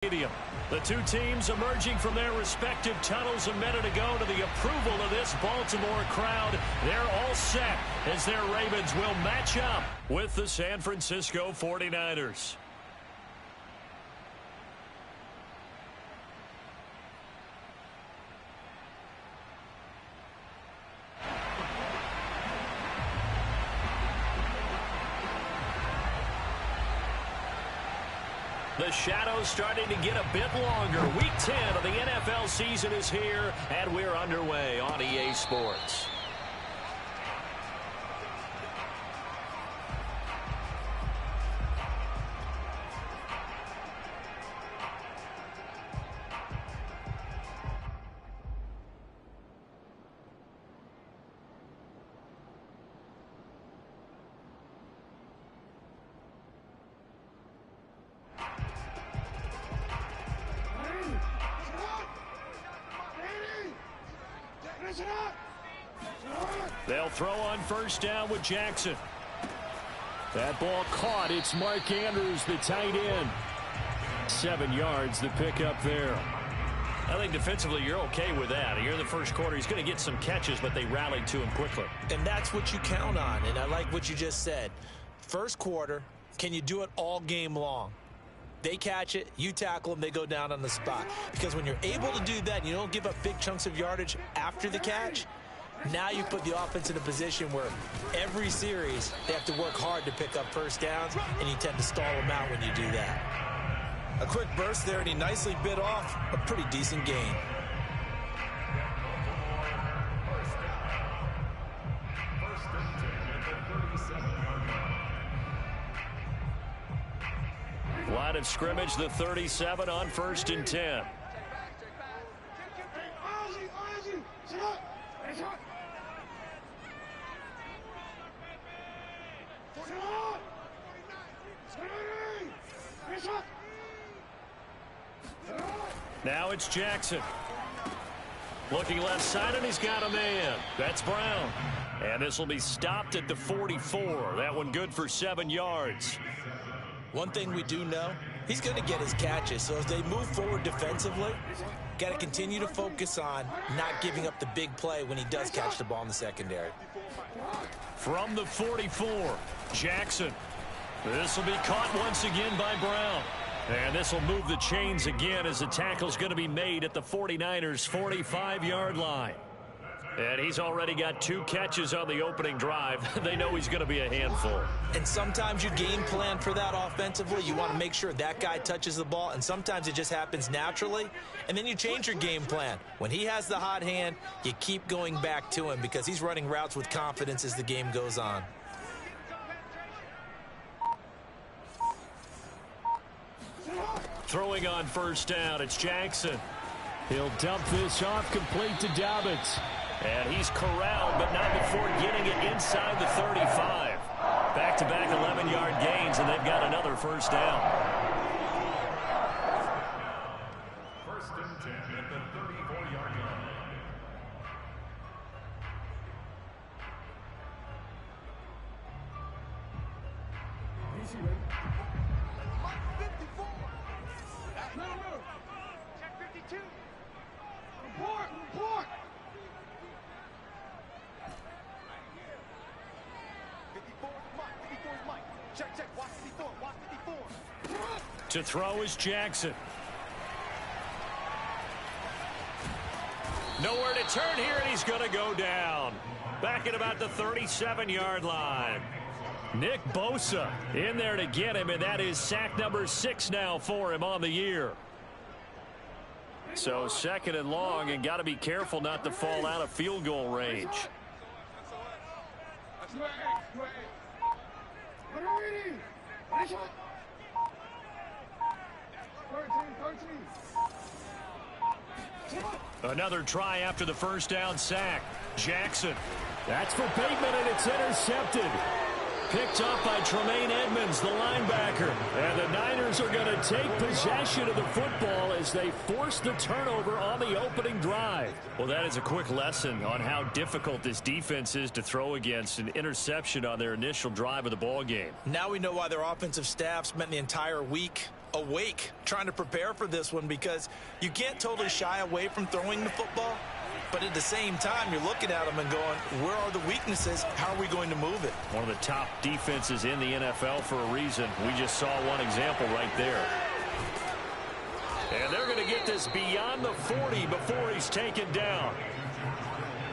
Stadium. The two teams emerging from their respective tunnels a minute ago to the approval of this Baltimore crowd. They're all set as their Ravens will match up with the San Francisco 49ers. The shadow's starting to get a bit longer. Week 10 of the NFL season is here, and we're underway on EA Sports. They'll throw on first down with Jackson. That ball caught. It's Mark Andrews, the tight end. 7 yards, the pickup there. I think defensively you're okay with that. You're in the first quarter. He's going to get some catches, but they rallied to him quickly. And that's what you count on, and I like what you just said. First quarter, can you do it all game long? They catch it, you tackle them, they go down on the spot. Because when you're able to do that and you don't give up big chunks of yardage after the catch, now you put the offense in a position where every series they have to work hard to pick up first downs, and you tend to stall them out when you do that. A quick burst there, and he nicely bit off a pretty decent gain. Line of scrimmage, the 37 on 1st and 10. Now it's Jackson. Looking left side, and he's got a man. That's Brown. And this will be stopped at the 44. That one good for 7 yards. One thing we do know, he's going to get his catches. So as they move forward defensively, got to continue to focus on not giving up the big play when he does catch the ball in the secondary. From the 44, Jackson. This will be caught once again by Brown. And this will move the chains again as the tackle's going to be made at the 49ers' 45-yard line. And he's already got 2 catches on the opening drive. They know he's going to be a handful. And sometimes you game plan for that offensively. You want to make sure that guy touches the ball, and sometimes it just happens naturally. And then you change your game plan. When he has the hot hand, you keep going back to him because he's running routes with confidence as the game goes on. Throwing on first down, it's Jackson. He'll dump this off complete to Dobbins. And he's corralled, but not before getting it inside the 35. Back-to-back 11-yard gains, and they've got another first down. 1st and 10 at the 34-yard line. Easy, man. 54. No. Check 52. Report. To throw is Jackson. Nowhere to turn here, and he's going to go down. Back at about the 37-yard line. Nick Bosa in there to get him, and that is sack number 6 now for him on the year. So 2nd and long, and got to be careful not to fall out of field goal range. Another try after the first down sack. Jackson. That's for Bateman, and it's intercepted. Picked up by Tremaine Edmonds, the linebacker. And the Niners are going to take possession of the football as they force the turnover on the opening drive. Well, that is a quick lesson on how difficult this defense is to throw against. An interception on their initial drive of the ball game. Now we know why their offensive staff spent the entire week awake, trying to prepare for this one, because you can't totally shy away from throwing the football. But at the same time, you're looking at them and going, where are the weaknesses? How are we going to move it? One of the top defenses in the NFL for a reason. We just saw one example right there. And they're going to get this beyond the 40 before he's taken down.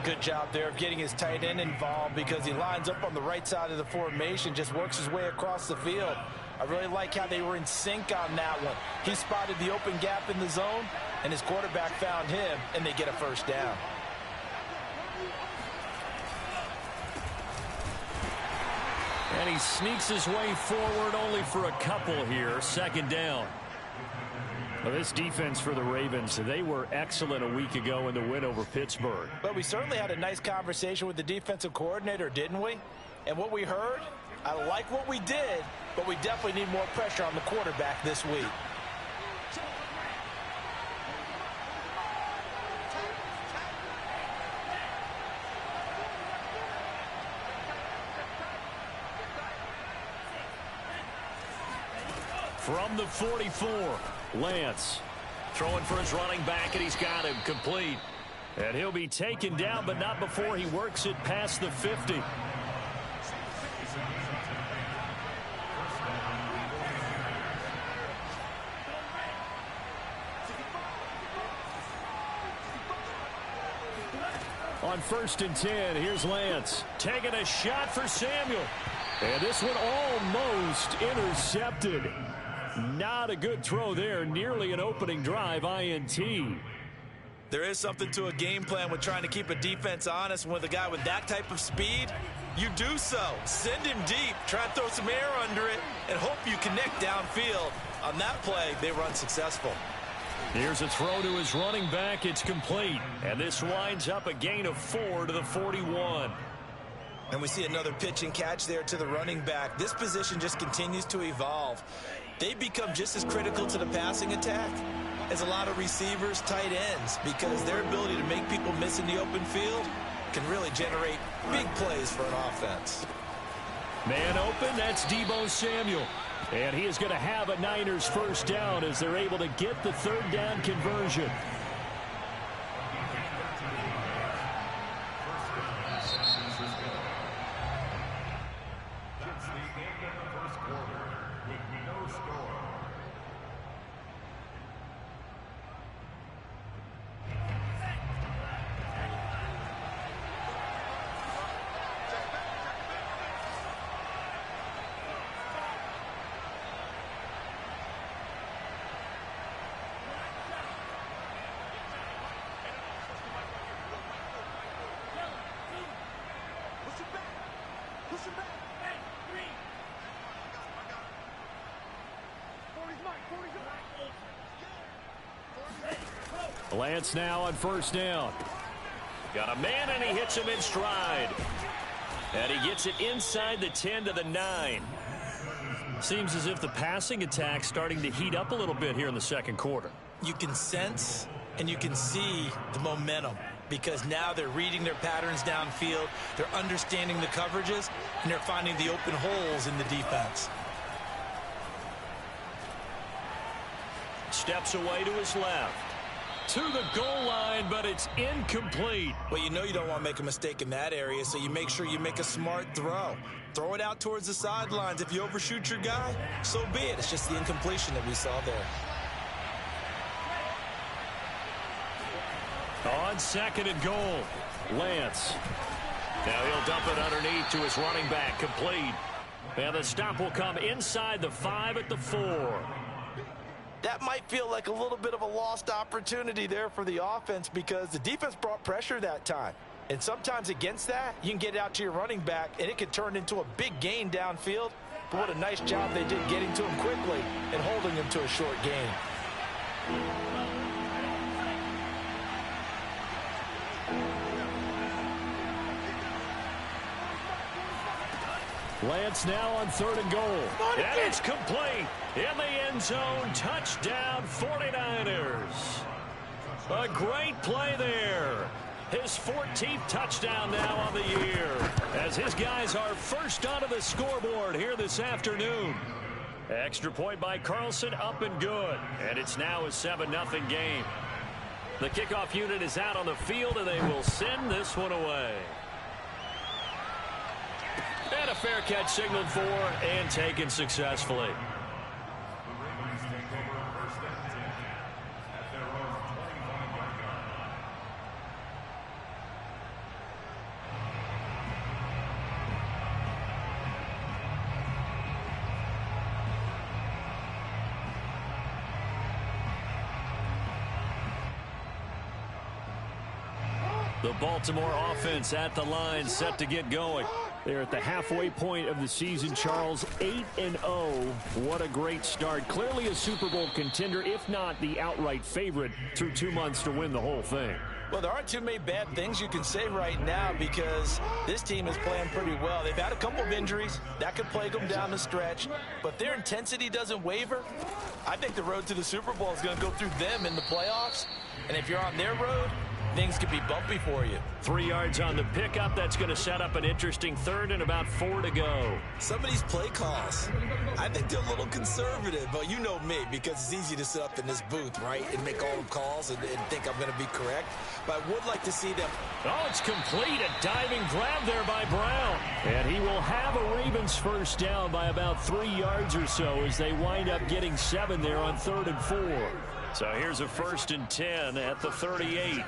Good job there of getting his tight end involved, because he lines up on the right side of the formation, just works his way across the field. I really like how they were in sync on that one. He spotted the open gap in the zone, and his quarterback found him, and they get a first down. And he sneaks his way forward only for a couple here. Second down. Well, this defense for the Ravens, they were excellent a week ago in the win over Pittsburgh. But we certainly had a nice conversation with the defensive coordinator, didn't we? And what we heard, I like what we did, but we definitely need more pressure on the quarterback this week. From the 44, Lance throwing for his running back, and he's got him complete. And he'll be taken down, but not before he works it past the 50. On 1st and 10, here's Lance taking a shot for Samuel. And this one almost intercepted. Not a good throw there. Nearly an opening drive INT. There is something to a game plan with trying to keep a defense honest. With a guy with that type of speed, you do so. Send him deep. Try and throw some air under it and hope you connect downfield. On that play, they were unsuccessful. Here's a throw to his running back. It's complete. And this winds up a gain of 4 to the 41. And we see another pitch and catch there to the running back. This position just continues to evolve. They become just as critical to the passing attack as a lot of receivers, tight ends, because their ability to make people miss in the open field can really generate big plays for an offense. Man open, that's Deebo Samuel. And he is going to have a Niners first down as they're able to get the third down conversion. Lance now on first down. Got a man, and he hits him in stride. And he gets it inside the 10 to the 9. Seems as if the passing attack's starting to heat up a little bit here in the second quarter. You can sense and you can see the momentum, because now they're reading their patterns downfield, they're understanding the coverages, and they're finding the open holes in the defense. Steps away to his left. To the goal line, but it's incomplete. Well, you know you don't want to make a mistake in that area, so you make sure you make a smart throw. Throw it out towards the sidelines. If you overshoot your guy, so be it. It's just the incompletion that we saw there. On 2nd and goal, Lance. Now he'll dump it underneath to his running back, complete. And the stop will come inside the 5 at the 4. That might feel like a little bit of a lost opportunity there for the offense, because the defense brought pressure that time. And sometimes against that, you can get out to your running back, and it could turn into a big gain downfield. But what a nice job they did getting to him quickly and holding him to a short gain. Lance now on 3rd and goal. And it's complete. In the end zone, touchdown 49ers. A great play there. His 14th touchdown now on the year, as his guys are first onto the scoreboard here this afternoon. Extra point by Carlson, up and good. And it's now a 7-0 game. The kickoff unit is out on the field, and they will send this one away. And a fair catch signaled for and taken successfully. The Baltimore offense at the line, set to get going. They're at the halfway point of the season, Charles. 8-0. What a great start. Clearly a Super Bowl contender, if not the outright favorite, through 2 months to win the whole thing. Well, there aren't too many bad things you can say right now because this team is playing pretty well. They've had a couple of injuries. That could plague them down the stretch. But their intensity doesn't waver. I think the road to the Super Bowl is going to go through them in the playoffs. And if you're on their road, things could be bumpy for you. 3 yards on the pickup. That's going to set up an interesting third and about 4 to go. Some of these play calls, I think they're a little conservative, but you know me, because it's easy to sit up in this booth, right, and make all the calls and think I'm going to be correct. But I would like to see them. Oh, it's complete. A diving grab there by Brown. And he will have a Ravens first down by about 3 yards or so as they wind up getting 7 there on 3rd and 4. So here's a 1st and 10 at the 38.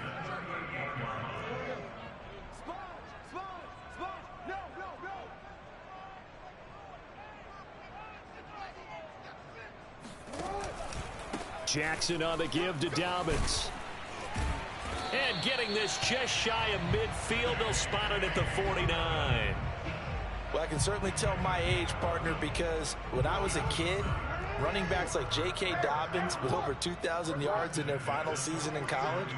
Jackson on the give to Dobbins. And getting this just shy of midfield. They'll spot it at the 49. Well, I can certainly tell my age, partner, because when I was a kid, running backs like J.K. Dobbins with over 2,000 yards in their final season in college,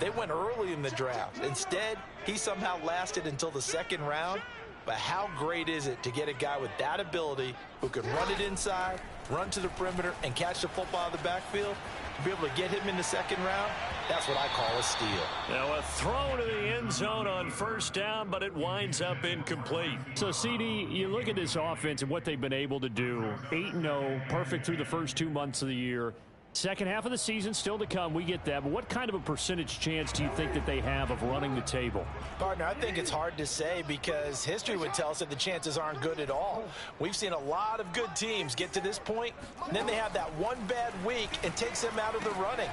they went early in the draft. Instead, he somehow lasted until the 2nd round. But how great is it to get a guy with that ability who can run it inside, run to the perimeter, and catch the football out of the backfield? To be able to get him in the 2nd round, that's what I call a steal. Now a throw to the end zone on 1st down, but it winds up incomplete. So, CD, you look at this offense and what they've been able to do. 8-0, perfect through the first 2 months of the year. Second half of the season still to come. We get that. But what kind of a percentage chance do you think that they have of running the table? Partner, I think it's hard to say because history would tell us that the chances aren't good at all. We've seen a lot of good teams get to this point, and then they have that one bad week and takes them out of the running.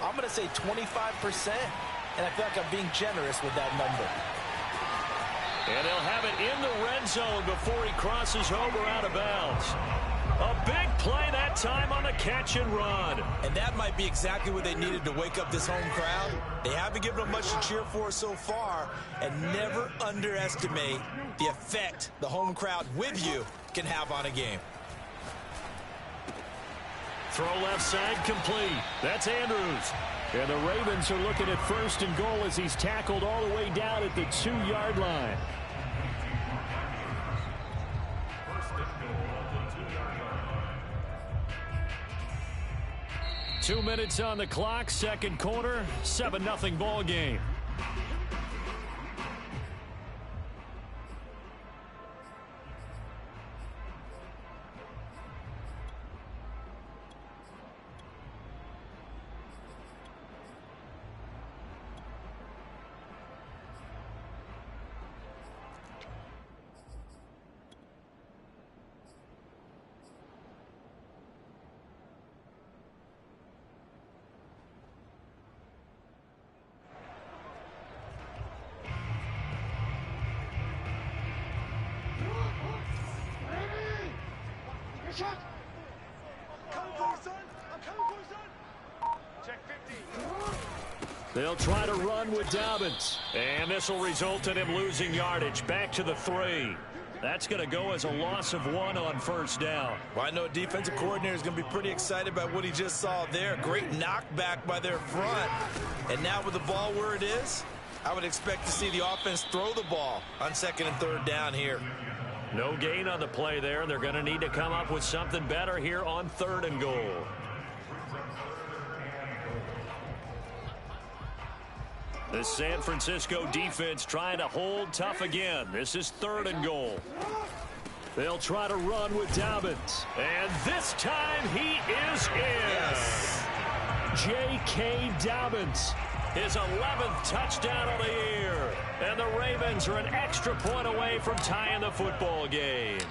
I'm going to say 25%, and I feel like I'm being generous with that number. And they'll have it in the red zone before he crosses over out of bounds. A big play that time on a catch and run. And that might be exactly what they needed to wake up this home crowd. They haven't given them much to cheer for so far. And never underestimate the effect the home crowd with you can have on a game. Throw left side complete. That's Andrews. And the Ravens are looking at 1st and goal as he's tackled all the way down at the 2-yard line. 2 minutes on the clock, 2nd quarter, 7-0 ball game. They'll try to run with Dobbins. And this will result in him losing yardage. Back to the 3. That's going to go as a loss of 1 on 1st down. Well, I know a defensive coordinator is going to be pretty excited by what he just saw there. Great knockback by their front. And now with the ball where it is, I would expect to see the offense throw the ball on 2nd and 3rd down here. No gain on the play there. They're going to need to come up with something better here on 3rd and goal. The San Francisco defense trying to hold tough again. This is 3rd and goal. They'll try to run with Dobbins. And this time he is in. Yes. J.K. Dobbins, his 11th touchdown of the year. And the Ravens are an extra point away from tying the football game.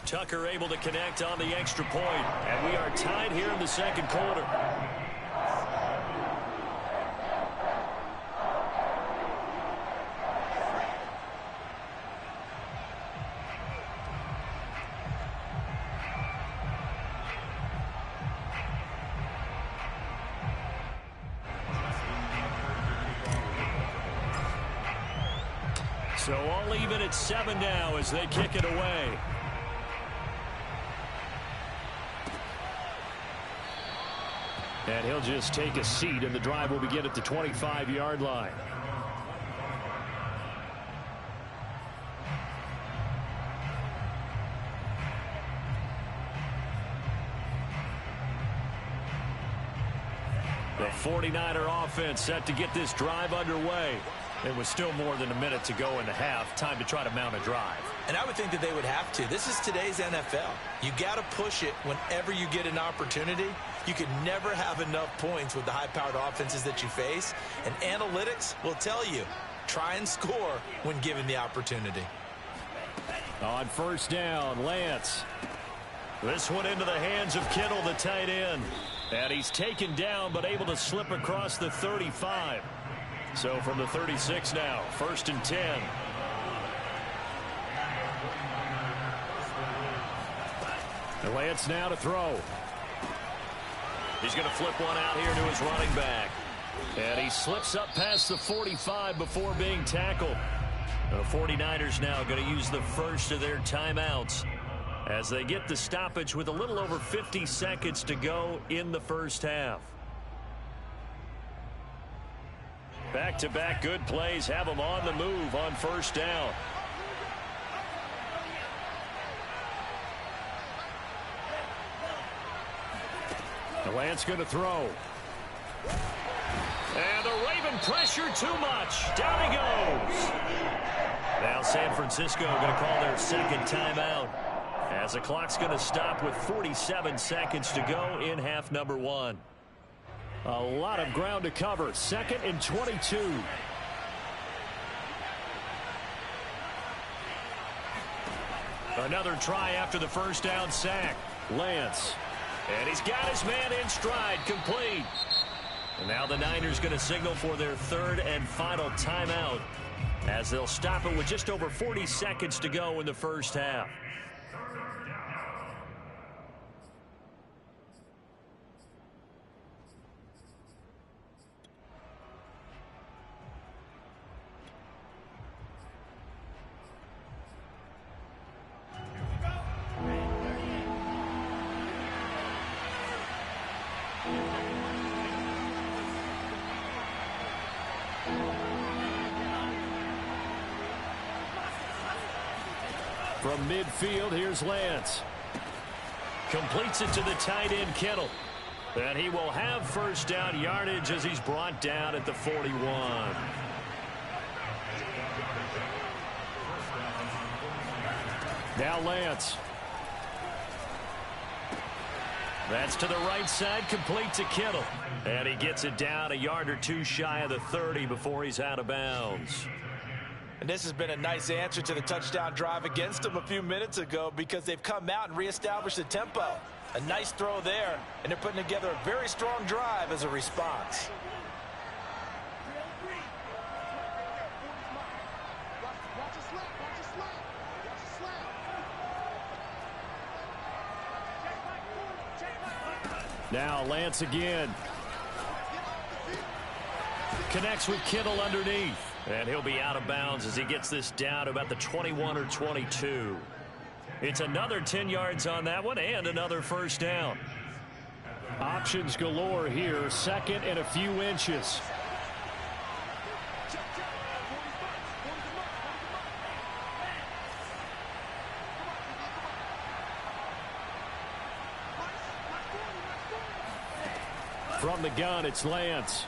Tucker able to connect on the extra point. And we are tied here in the second quarter. So all even at 7 now as they kick it away. And he'll just take a seat, and the drive will begin at the 25-yard line. The 49er offense set to get this drive underway. It was still more than a minute to go in the half. Time to try to mount a drive. And I would think that they would have to. This is today's NFL. You got to push it whenever you get an opportunity. You can never have enough points with the high-powered offenses that you face. And analytics will tell you, try and score when given the opportunity. On first down, Lance. This one into the hands of Kittle, the tight end. And he's taken down but able to slip across the 35. So from the 36 now, 1st and 10. And Lance now to throw. He's going to flip one out here to his running back. And he slips up past the 45 before being tackled. The 49ers now going to use the first of their timeouts as they get the stoppage with a little over 50 seconds to go in the first half. Back-to-back good plays have them on the move on first down. Lance going to throw. And the Raven pressure too much. Down he goes. Now San Francisco going to call their second timeout as the clock's going to stop with 47 seconds to go in half number 1. A lot of ground to cover. 2nd and 22. Another try after the first down sack. Lance. And he's got his man in stride. Complete. And now the Niners going to signal for their 3rd and final timeout as they'll stop it with just over 40 seconds to go in the first half. From midfield, here's Lance. Completes it to the tight end, Kittle. And he will have first down yardage as he's brought down at the 41. Now Lance. That's to the right side, complete to Kittle. And he gets it down a yard or two shy of the 30 before he's out of bounds. And this has been a nice answer to the touchdown drive against them a few minutes ago because they've come out and reestablished the tempo. A nice throw there, and they're putting together a very strong drive as a response. Now Lance again. Connects with Kittle underneath. And he'll be out of bounds as he gets this down to about the 21 or 22. It's another 10 yards on that one and another first down. Options galore here. 2nd and a few inches. From the gun, it's Lance.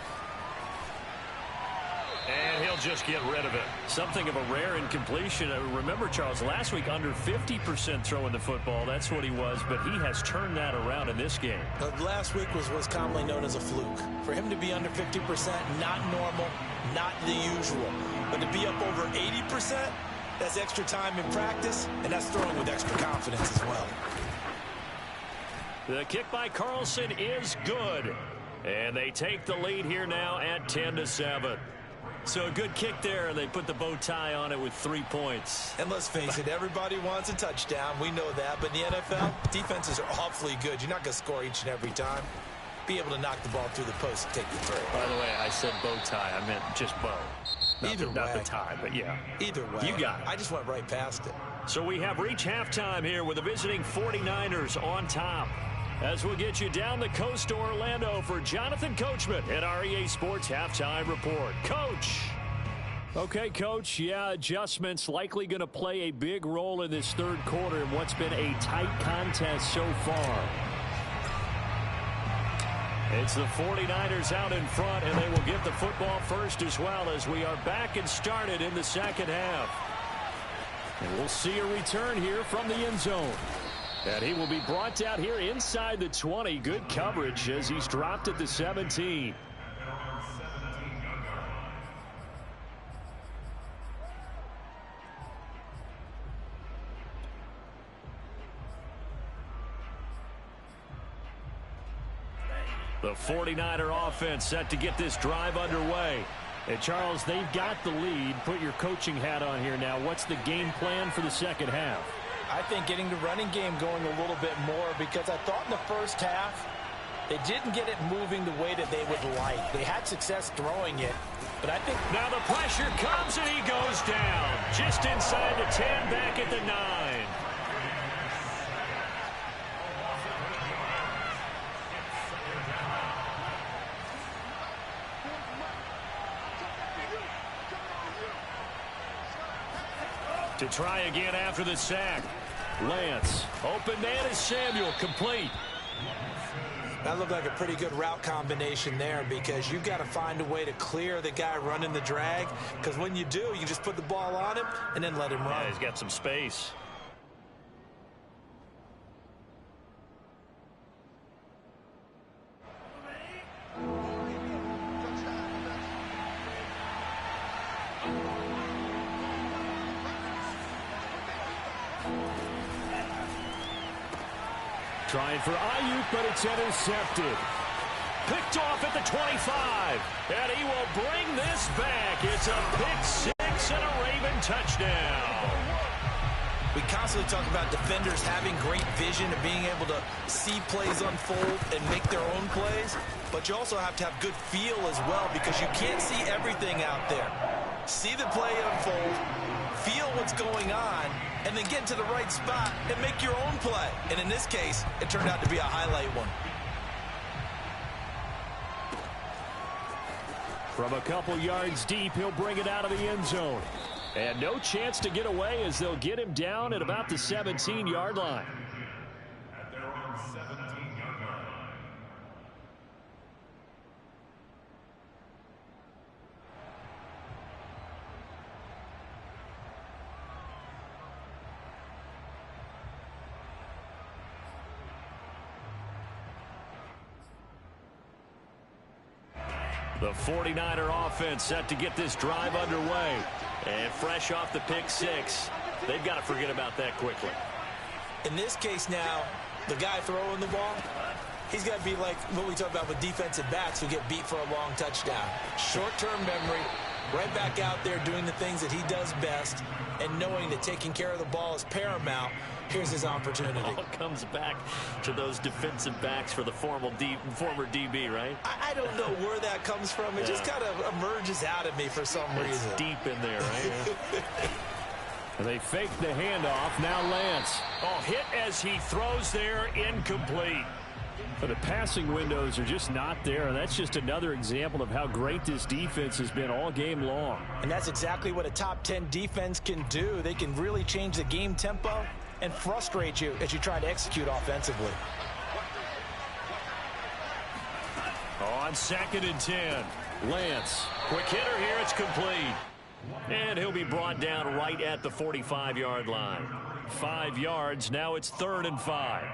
And he'll just get rid of it. Something of a rare incompletion. Remember, Charles, last week under 50% throwing the football. That's what he was, but he has turned that around in this game. Last week was commonly known as a fluke. For him to be under 50%, not normal, not the usual. But to be up over 80%, that's extra time in practice, and that's throwing with extra confidence as well. The kick by Carlson is good. And they take the lead here now at 10-7. So a good kick there, and they put the bow tie on it with 3 points. And let's face it, everybody wants a touchdown. We know that. But in the NFL, defenses are awfully good. You're not going to score each and every time. Be able to knock the ball through the post and take the throw. By the way, I said bow tie. I meant just bow. Not the tie, but yeah. Either way. You got it. I just went right past it. So we have reached halftime here with the visiting 49ers on top. As we'll get you down the coast to Orlando for Jonathan Coachman at our EA Sports Halftime Report. Coach. Okay, Coach, yeah, adjustments likely going to play a big role in this third quarter in what's been a tight contest so far. It's the 49ers out in front, and they will get the football first as well as we are back and started in the second half. And we'll see a return here from the end zone. And he will be brought down here inside the 20. Good coverage as he's dropped at the 17. The 49er offense set to get this drive underway. And Charles, they've got the lead. Put your coaching hat on here now. What's the game plan for the second half? I think getting the running game going a little bit more, because I thought in the first half they didn't get it moving the way that they would like. They had success throwing it, but I think now the pressure comes and he goes down just inside the 10, back at the 9. To try again after the sack. Lance. Open man is Samuel. Complete. that looked like a pretty good route combination there, because you've got to find a way to clear the guy running the drag, because when you do, you just put the ball on him and then let him run. Yeah, he's got some space. Trying for Ayuk, but it's intercepted. Picked off at the 25. And he will bring this back. It's a pick-6 and a Raven touchdown. We constantly talk about defenders having great vision and being able to see plays unfold and make their own plays. But you also have to have good feel as well, because you can't see everything out there. See the play unfold, feel what's going on, and then get to the right spot and make your own play. And in this case, it turned out to be a highlight one. From a couple yards deep, he'll bring it out of the end zone. And no chance to get away, as they'll get him down at about the 17-yard line. At their own 17-yard line. The 49er offense set to get this drive underway. And fresh off the pick-6, they've got to forget about that quickly. In this case now, the guy throwing the ball, he's got to be like what we talk about with defensive backs who get beat for a long touchdown. Short-term memory, right back out there doing the things that he does best, and knowing that taking care of the ball is paramount. Here's his opportunity. It all comes back to those defensive backs for the former DB, right? I don't know where that comes from. It just kind of emerges out of me for some reason. It's deep in there, right? And they fake the handoff. Now Lance. Oh, hit as he throws there, incomplete. But the passing windows are just not there. And that's just another example of how great this defense has been all game long. And that's exactly what a top 10 defense can do. They can really change the game tempo and frustrate you as you try to execute offensively. On 2nd and 10. Lance, quick hitter here, it's complete. And he'll be brought down right at the 45-yard line. 5 yards, now it's 3rd and 5.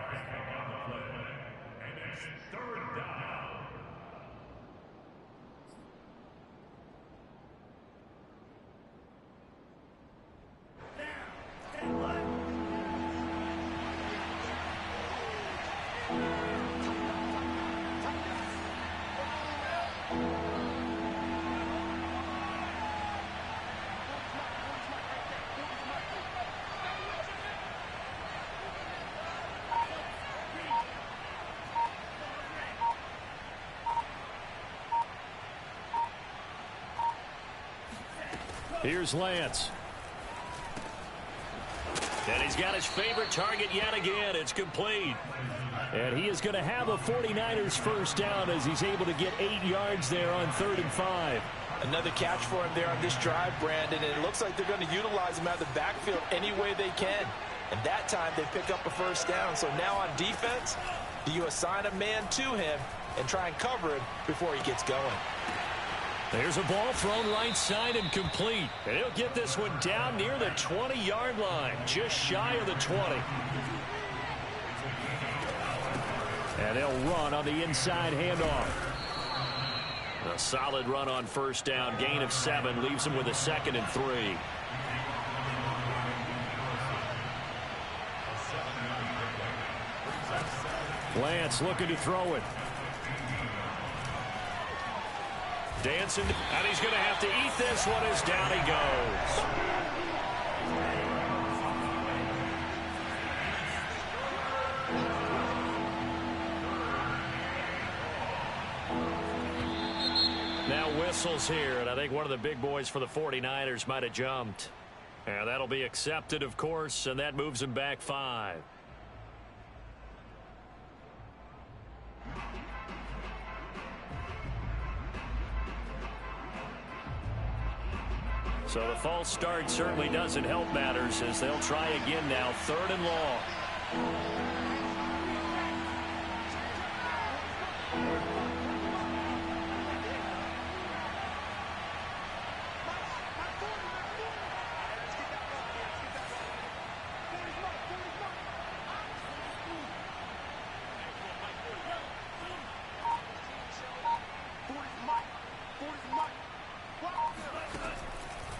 Here's Lance. And he's got his favorite target yet again. It's complete. And he is going to have a 49ers first down as he's able to get 8 yards there on 3rd and 5. Another catch for him there on this drive, Brandon. And it looks like they're going to utilize him out of the backfield any way they can. And that time they pick up a first down. So now on defense, do you assign a man to him and try and cover him before he gets going? There's a ball thrown right side and complete. And he'll get this one down near the 20-yard line, just shy of the 20. And they'll run on the inside handoff. A solid run on first down, gain of 7, leaves him with a 2nd and 3. Lance looking to throw it. Dancing, and he's going to have to eat this one as down he goes. Now whistles here, and I think one of the big boys for the 49ers might have jumped. And that'll be accepted, of course, and that moves him back 5. So the false start certainly doesn't help matters as they'll try again now, 3rd and long.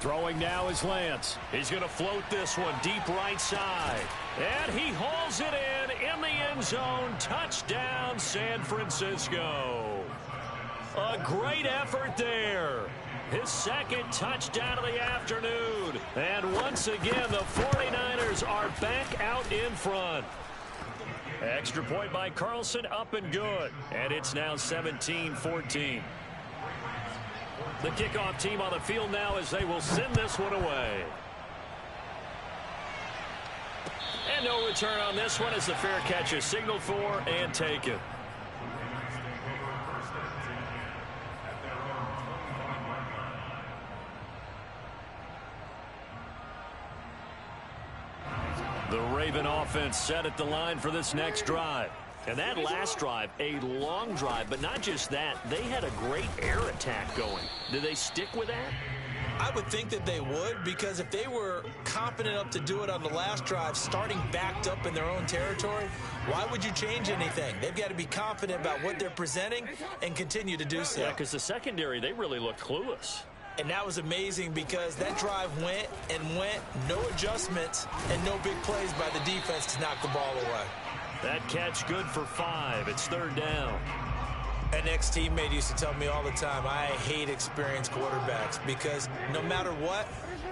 Throwing now is Lance. He's going to float this one deep right side. And he hauls it in the end zone. Touchdown, San Francisco. A great effort there. His 2nd touchdown of the afternoon. And once again, the 49ers are back out in front. Extra point by Carlson, up and good. And it's now 17-14. The kickoff team on the field now as they will send this one away. And no return on this one as the fair catch is signaled for and taken. The Raven offense set at the line for this next drive. And that last drive, a long drive, but not just that, they had a great air attack going. Do they stick with that? I would think that they would, because if they were confident enough to do it on the last drive, starting backed up in their own territory, why would you change anything? They've got to be confident about what they're presenting and continue to do so. Yeah, because the secondary, they really looked clueless. And that was amazing because that drive went and went, no adjustments, and no big plays by the defense to knock the ball away. That catch good for 5. It's 3rd down. An ex-teammate used to tell me all the time, I hate experienced quarterbacks because no matter what,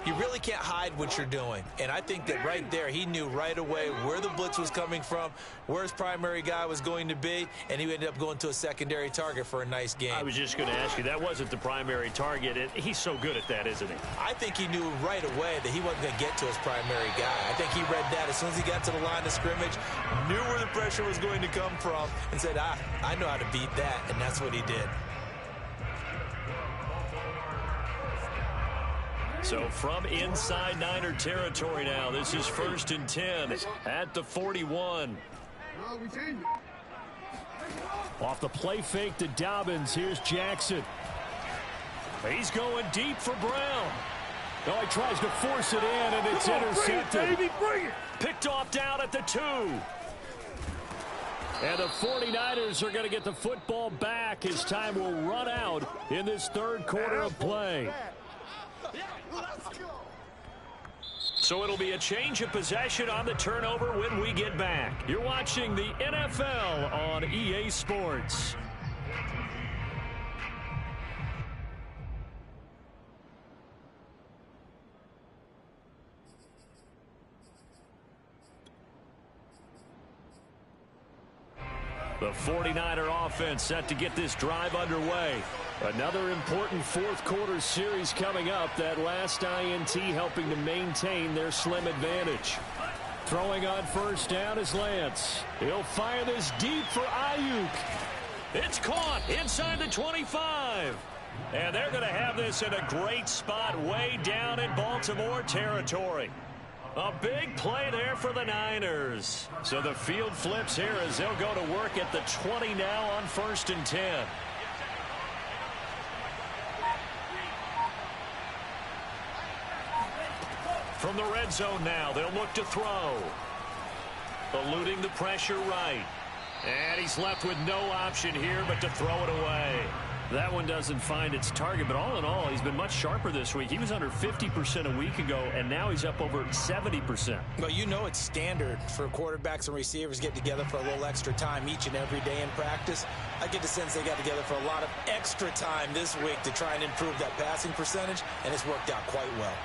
you really can't hide what you're doing. And I think that right there, he knew right away where the blitz was coming from, where his primary guy was going to be, and he ended up going to a secondary target for a nice game. I was just going to ask you, that wasn't the primary target, and he's so good at that, isn't he? I think he knew right away that he wasn't going to get to his primary guy. I think he read that as soon as he got to the line of scrimmage, knew where the pressure was going to come from, and said, I know how to beat that, and that's what he did. So from inside Niner territory now, this is 1st and 10 at the 41. Off the play fake to Dobbins, here's Jackson. He's going deep for Brown. Oh, he tries to force it in, and it's intercepted. Bring it, baby, bring it. Picked off down at the 2. And the 49ers are going to get the football back as time will run out in this third quarter of play. So it'll be a change of possession on the turnover when we get back. You're watching the NFL on EA Sports. The 49er offense set to get this drive underway. Another important fourth quarter series coming up. That last INT helping to maintain their slim advantage. Throwing on first down is Lance. He'll fire this deep for Ayuk. It's caught inside the 25. And they're going to have this in a great spot way down in Baltimore territory. A big play there for the Niners. So the field flips here as they'll go to work at the 20 now on 1st and 10. From the red zone now, they'll look to throw. Eluding the pressure right. And he's left with no option here but to throw it away. That one doesn't find its target, but all in all, he's been much sharper this week. He was under 50% a week ago, and now he's up over 70%. Well, you know it's standard for quarterbacks and receivers get together for a little extra time each and every day in practice. I get the sense they got together for a lot of extra time this week to try and improve that passing percentage, and it's worked out quite well.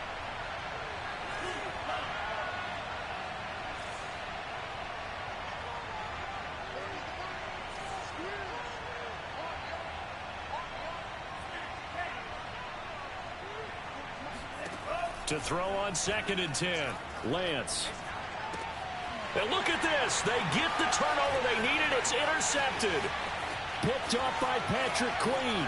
To throw on 2nd and 10. Lance. And look at this. They get the turnover they needed. It's intercepted. Picked up by Patrick Queen.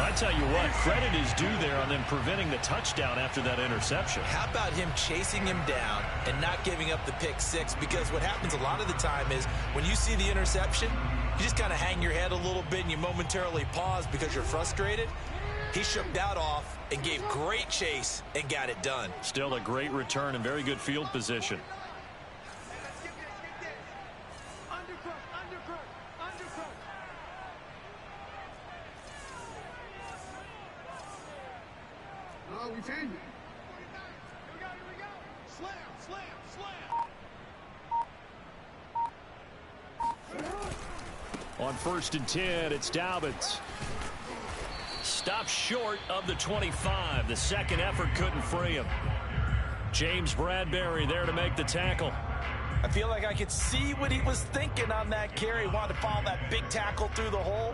I tell you what, credit is due there on them preventing the touchdown after that interception. How about him chasing him down and not giving up the pick six? Because what happens a lot of the time is when you see the interception, you just kind of hang your head a little bit and you momentarily pause because you're frustrated. He shook that off and gave great chase and got it done. Still a great return and very good field position. We change it. Here we go. Slam, slam, slam. On 1st and 10, it's Dobbins. Stopped short of the 25. The second effort couldn't free him. James Bradbury there to make the tackle. I feel like I could see what he was thinking on that carry. Wanted to follow that big tackle through the hole.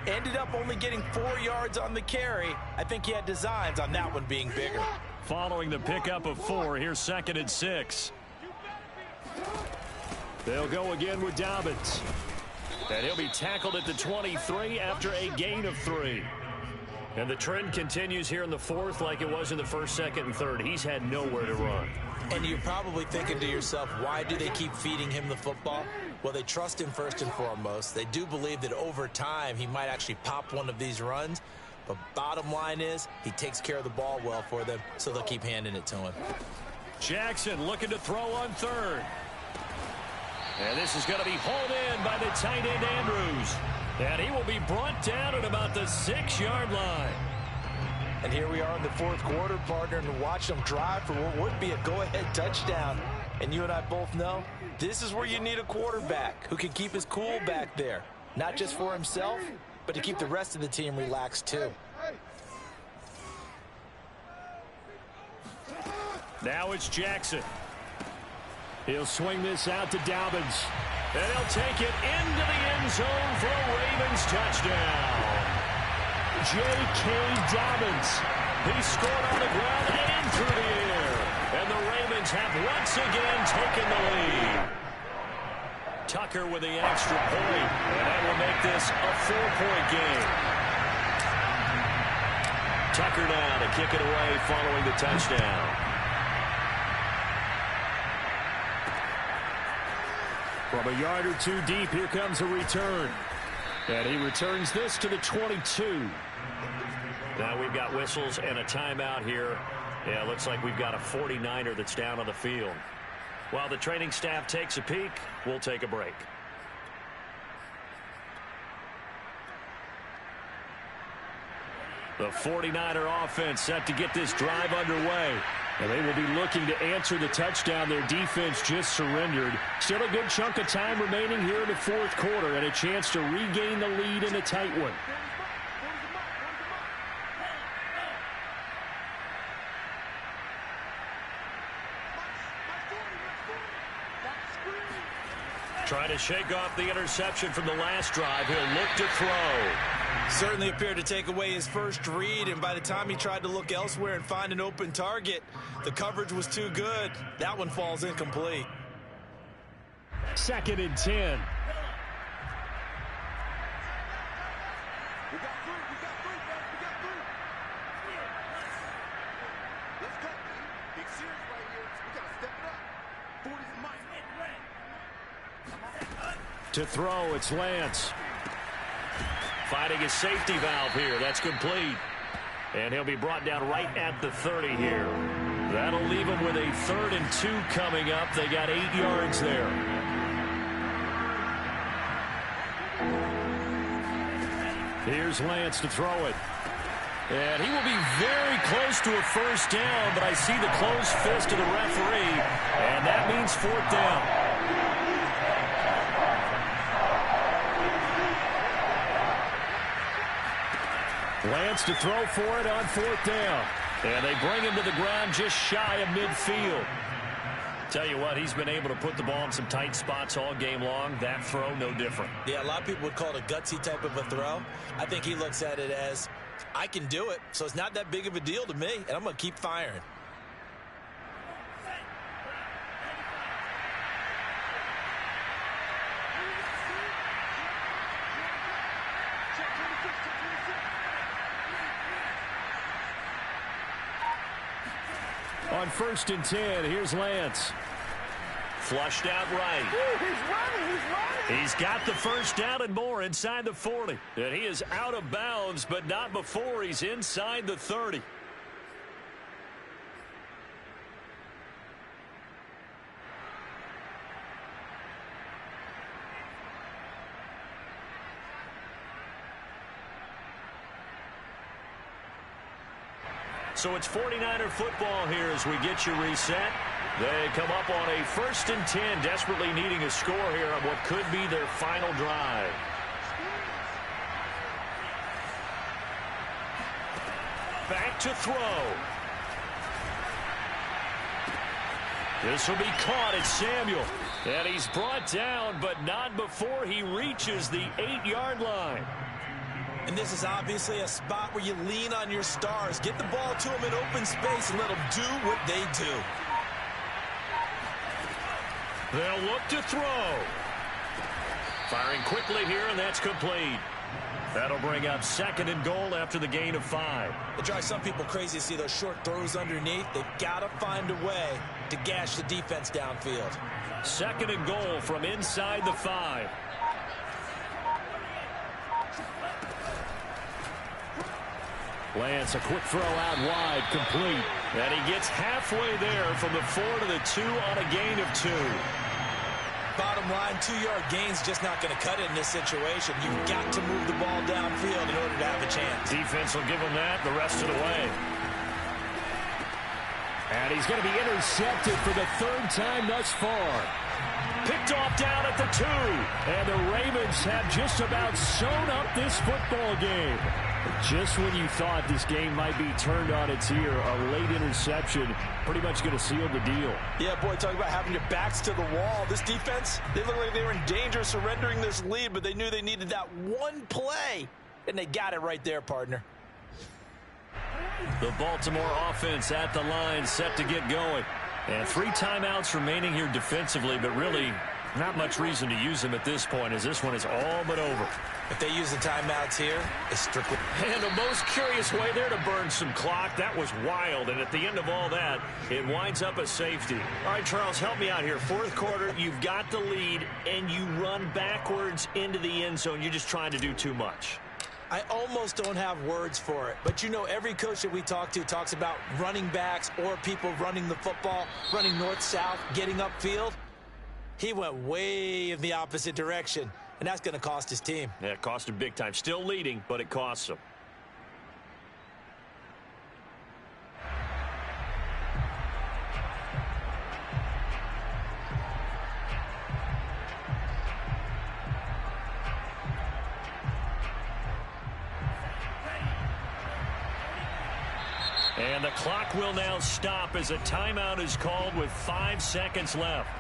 Ended up only getting 4 yards on the carry. I think he had designs on that one being bigger. Following the pickup of 4, here's 2nd and 6. They'll go again with Dobbins. And he'll be tackled at the 23 after a gain of 3. And the trend continues here in the 4th like it was in the 1st, 2nd, and 3rd. He's had nowhere to run. And you're probably thinking to yourself, why do they keep feeding him the football? Well, they trust him first and foremost. They do believe that over time he might actually pop one of these runs. But bottom line is he takes care of the ball well for them, so they'll keep handing it to him. Jackson looking to throw on 3rd. And this is going to be hauled in by the tight end Andrews. And he will be brought down at about the 6-yard line. And here we are in the 4th quarter, partner, and watch them drive for what would be a go-ahead touchdown. And you and I both know this is where you need a quarterback who can keep his cool back there. Not just for himself, but to keep the rest of the team relaxed too. Now it's Jackson. He'll swing this out to Dobbins. And he'll take it into the end zone for a Ravens touchdown. J.K. Dobbins. He scored on the ground and through the air. And the Ravens have once again taken the lead. Tucker with the extra point. And that will make this a 4-point game. Tucker now to kick it away following the touchdown. From a yard or two deep, here comes a return. And he returns this to the 22. Now we've got whistles and a timeout here. Yeah, it looks like we've got a 49er that's down on the field. While the training staff takes a peek, we'll take a break. The 49er offense set to get this drive underway. And they will be looking to answer the touchdown their defense just surrendered. Still a good chunk of time remaining here in the fourth quarter and a chance to regain the lead in a tight one. Trying to shake off the interception from the last drive. He'll look to throw. Certainly appeared to take away his first read, and by the time he tried to look elsewhere and find an open target, the coverage was too good. That one falls incomplete. 2nd and 10. We got three. Let's go, man. Big series right here. We got to step it up. 40's Mike. To throw, it's Lance. Finding his safety valve here. That's complete. And he'll be brought down right at the 30 here. That'll leave him with a 3rd and 2 coming up. They got 8 yards there. Here's Lance to throw it. And he will be very close to a first down, but I see the closed fist of the referee, and that means 4th down. Lance to throw for it on 4th down. And they bring him to the ground just shy of midfield. Tell you what, he's been able to put the ball in some tight spots all game long. That throw, no different. Yeah, a lot of people would call it a gutsy type of a throw. I think he looks at it as, I can do it, so it's not that big of a deal to me, and I'm going to keep firing. On 1st and 10, here's Lance. Flushed out right. Ooh, he's running. He's got the first down and more inside the 40. And he is out of bounds, but not before he's inside the 30. So it's 49er football here as we get you reset. They come up on a 1st and 10, desperately needing a score here on what could be their final drive. Back to throw. This will be caught. It's Samuel. And he's brought down, but not before he reaches the 8-yard line. And this is obviously a spot where you lean on your stars. Get the ball to them in open space and let them do what they do. They'll look to throw. Firing quickly here, and that's complete. That'll bring up 2nd and goal after the gain of 5. It drives some people crazy to see those short throws underneath. They've got to find a way to gash the defense downfield. 2nd and goal from inside the 5. Lance, a quick throw out wide, complete. And he gets halfway there from the 4 to the 2 on a gain of 2. Bottom line, 2-yard gain's just not going to cut it in this situation. You've got to move the ball downfield in order to have a chance. Defense will give him that the rest of the way. And he's going to be intercepted for the 3rd time thus far. Picked off down at the 2. And the Ravens have just about sewn up this football game. Just when you thought this game might be turned on its ear, a late interception pretty much going to seal the deal. Yeah, boy, talk about having your backs to the wall. This defense, they look like they were in danger of surrendering this lead, but they knew they needed that one play, and they got it right there, partner. The Baltimore offense at the line, set to get going. And 3 timeouts remaining here defensively, but really not much reason to use them at this point, as this one is all but over. If they use the timeouts here, it's strictly... And the most curious way there to burn some clock. That was wild. And at the end of all that, it winds up a safety. All right, Charles, help me out here. Fourth quarter, you've got the lead, and you run backwards into the end zone. You're just trying to do too much. I almost don't have words for it. But, you know, every coach that we talk to talks about running backs or people running the football, running north-south, getting upfield. He went way in the opposite direction. And that's going to cost his team. Yeah, it cost him big time. Still leading, but it costs him. And the clock will now stop as a timeout is called with 5 seconds left.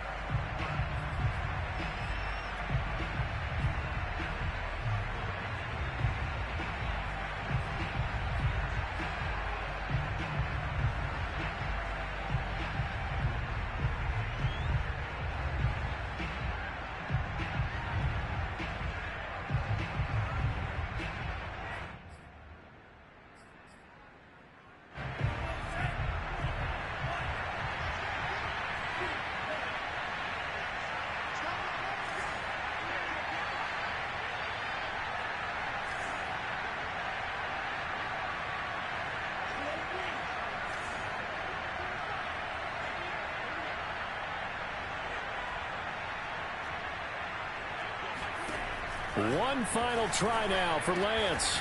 One final try now for Lance.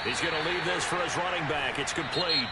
He's going to leave this for his running back. It's complete.